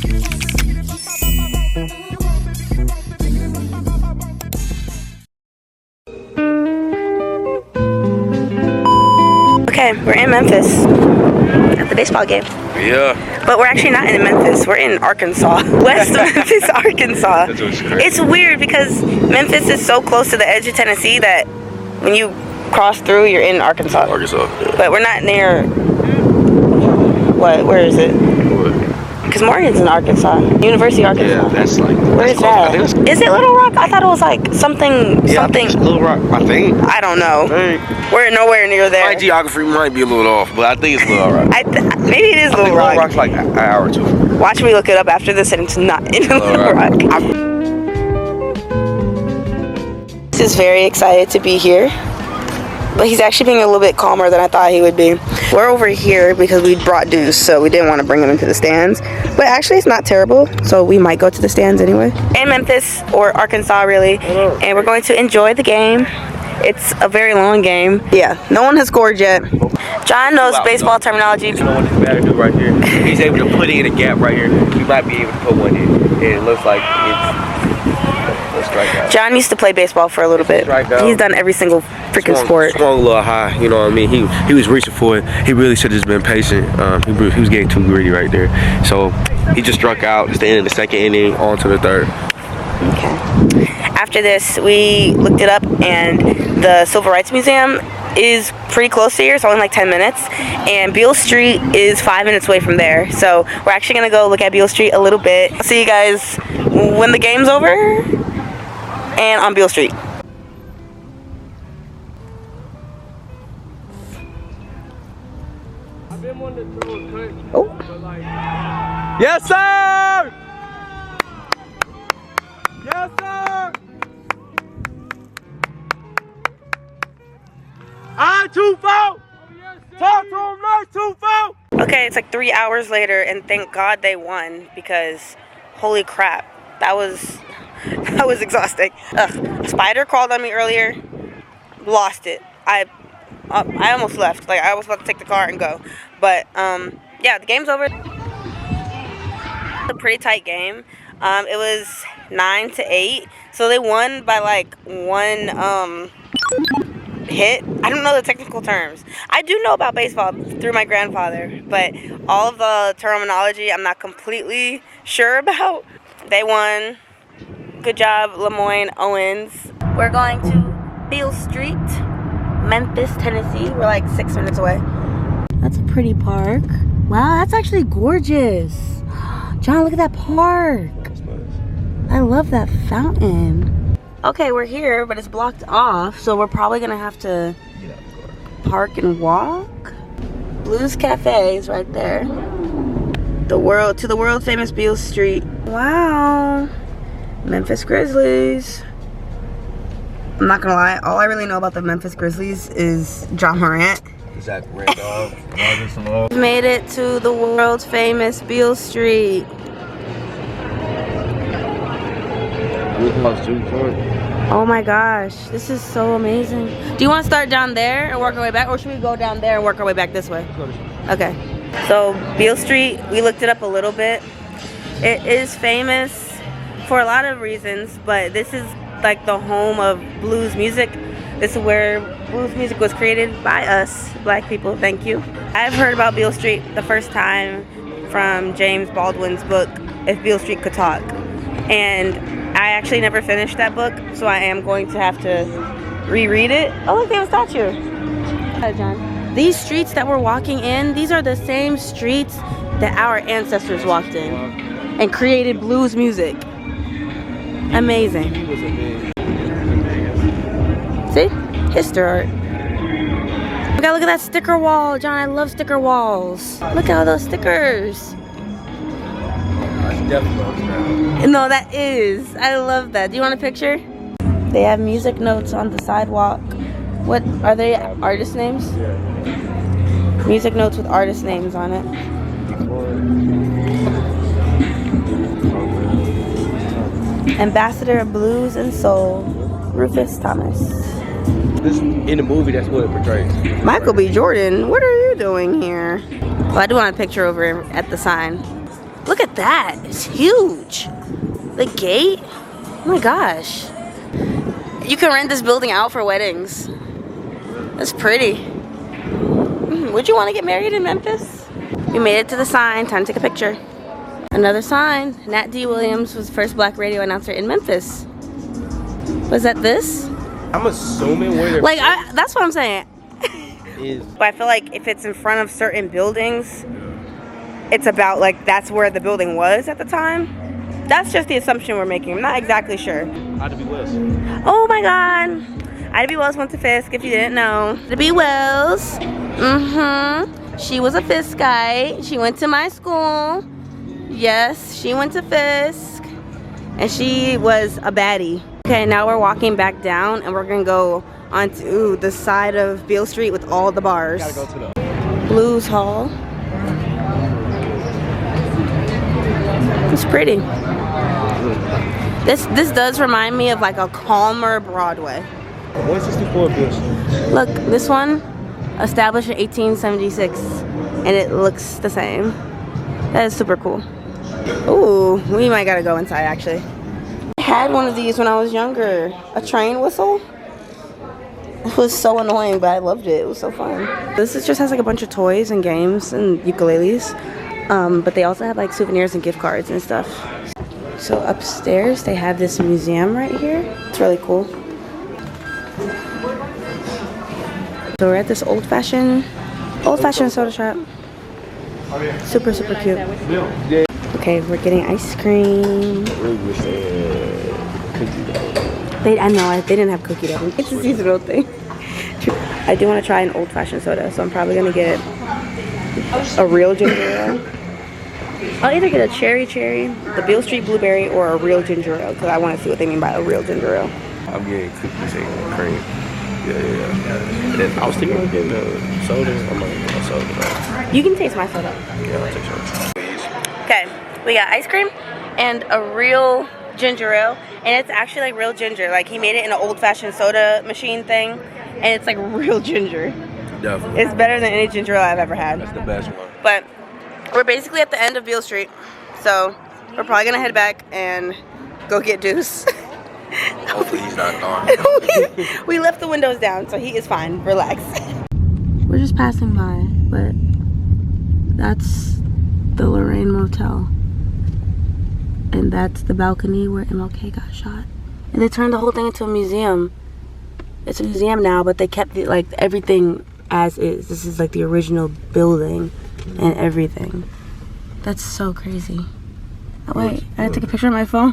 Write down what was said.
Okay, we're in Memphis at the baseball game. Yeah. But we're actually not in Memphis. We're in Arkansas. West Memphis, Arkansas. It's weird because Memphis is so close to the edge of Tennessee that when you cross through, you're in Arkansas. Yeah. But we're not near... What? Where is it? Because Morgan's in Arkansas. University of Arkansas. Yeah, that's like... Where is that? Is it Little Rock? I thought it was like something... Yeah, something. Little Rock, I think. I don't know. We're nowhere near there. My geography might be a little off, but I think it's Little Rock. Maybe it is Little Rock. Little Rock's like an hour or two. Watch me look it up after this, and it's not in Little Rock. This is very excited to be here, but he's actually being a little bit calmer than I thought he would be. We're over here because we brought Deuce, so we didn't want to bring him into the stands. But actually, it's not terrible, so we might go to the stands anyway. In Memphis, or Arkansas, really, and we're going to enjoy the game. It's a very long game. Yeah, no one has scored yet. John knows baseball terminology. You know what this batter do right here? He's able to put it in a gap right here. We might be able to put one in. And it looks like it's a strikeout. John used to play baseball for a little bit. He's done every single freaking sport. Swung a little high, you know what I mean? He was reaching for it. He really should have just been patient. He was getting too greedy right there. So he just struck out. It's the end of the second inning, on to the third. Okay. After this, we looked it up, and the Civil Rights Museum is pretty close to here. It's only like 10 minutes, and Beale Street is 5 minutes away from there. So we're actually gonna go look at Beale Street a little bit. See you guys when the game's over and on Beale Street. Oh. Yes, sir! Yes, sir! Talk to him, nice 2-4! Okay, it's like 3 hours later, and thank God they won, because holy crap, that was exhausting. Ugh. Spider crawled on me earlier, lost it. I almost left. Like, I was about to take the car and go. But yeah, the game's over. A pretty tight game. It was 9-8, so they won by like one hit. I don't know the technical terms. I do know about baseball through my grandfather, but all of the terminology I'm not completely sure about. They won. Good job, Lemoyne Owens. We're going to Beale Street, Memphis, Tennessee. We're like 6 minutes away. That's a pretty park. Wow, that's actually gorgeous. John, look at that park. I love that fountain. Okay, we're here, but it's blocked off, so we're probably gonna have to park and walk. Blues Cafe is right there. To the world famous Beale Street. Wow. Memphis Grizzlies. I'm not gonna lie, all I really know about the Memphis Grizzlies is John Morant. Zach Randolph, We've made it to the world famous Beale Street. Oh my gosh, this is so amazing. Do you want to start down there and work our way back, or should we go down there and work our way back this way? Okay. So Beale Street, we looked it up a little bit. It is famous for a lot of reasons, but this is like the home of blues music. This is where blues music was created by us, black people. Thank you. I've heard about Beale Street the first time from James Baldwin's book, If Beale Street Could Talk. And I actually never finished that book, so I am going to have to reread it. Oh, look, they have a statue. Hi, John. These streets that we're walking in, these are the same streets that our ancestors walked in and created blues music. Amazing. See? History art. Look at that sticker wall, John. I love sticker walls. Look at all those stickers. No, that is. I love that. Do you want a picture? They have music notes on the sidewalk. What are they? Artist names? Yeah. Music notes with artist names on it. Ambassador of Blues and Soul, Rufus Thomas. This in the movie, that's what it portrays. Michael B. Jordan, what are you doing here? Well, I do want a picture over at the sign. Look at that. It's huge. The gate. Oh my gosh. You can rent this building out for weddings. That's pretty. Would you want to get married in Memphis? We made it to the sign. Time to take a picture. Another sign. Nat D. Williams was the first black radio announcer in Memphis. Was that this? I'm assuming where they're like that's what I'm saying. is. But I feel like if it's in front of certain buildings, it's about like that's where the building was at the time. That's just the assumption we're making. I'm not exactly sure. Ida B. Wells. Oh my God. Ida B. Wells went to Fisk, if you didn't know. Ida B. Wells. She was a Fiskite. She went to my school. Yes, she went to Fisk. And she was a baddie. Okay, now we're walking back down and we're gonna go onto the side of Beale Street with all the bars. Gotta go to the Blues Hall. It's pretty. This does remind me of like a calmer Broadway. 164 Beale Street. Look, this one established in 1876 and it looks the same. That is super cool. Ooh, we might gotta go inside actually. I had one of these when I was younger. A train whistle. It was so annoying, but I loved it. It was so fun. This just has like a bunch of toys and games and ukuleles. But they also have like souvenirs and gift cards and stuff. So upstairs they have this museum right here. It's really cool. So we're at this old-fashioned soda shop. Super, super cute. Okay, we're getting ice cream. I know, they didn't have cookie dough. It's a seasonal thing. I do want to try an old-fashioned soda, so I'm probably going to get a real ginger ale. I'll either get a cherry, the Beale Street blueberry, or a real ginger ale, because I want to see what they mean by a real ginger ale. I'm getting cookies and cream. Yeah. And then I was thinking about getting a soda. I'm not getting a soda though. You can taste my soda. Yeah, I'll take soda. Okay, we got ice cream and a real ginger ale, and it's actually like real ginger. Like he made it in an old-fashioned soda machine thing, and it's like real ginger. Definitely. It's better than any ginger ale I've ever had. That's the best one. But we're basically at the end of Beale Street, so we're probably gonna head back and go get Deuce. Hopefully he's not gone. We left the windows down, so he is fine. Relax. We're just passing by, but that's the Lorraine Motel. And that's the balcony where MLK got shot. And they turned the whole thing into a museum. It's a museum now, but they kept it like everything as is. This is like the original building and everything. That's so crazy. Oh wait, I had to take a picture of my phone.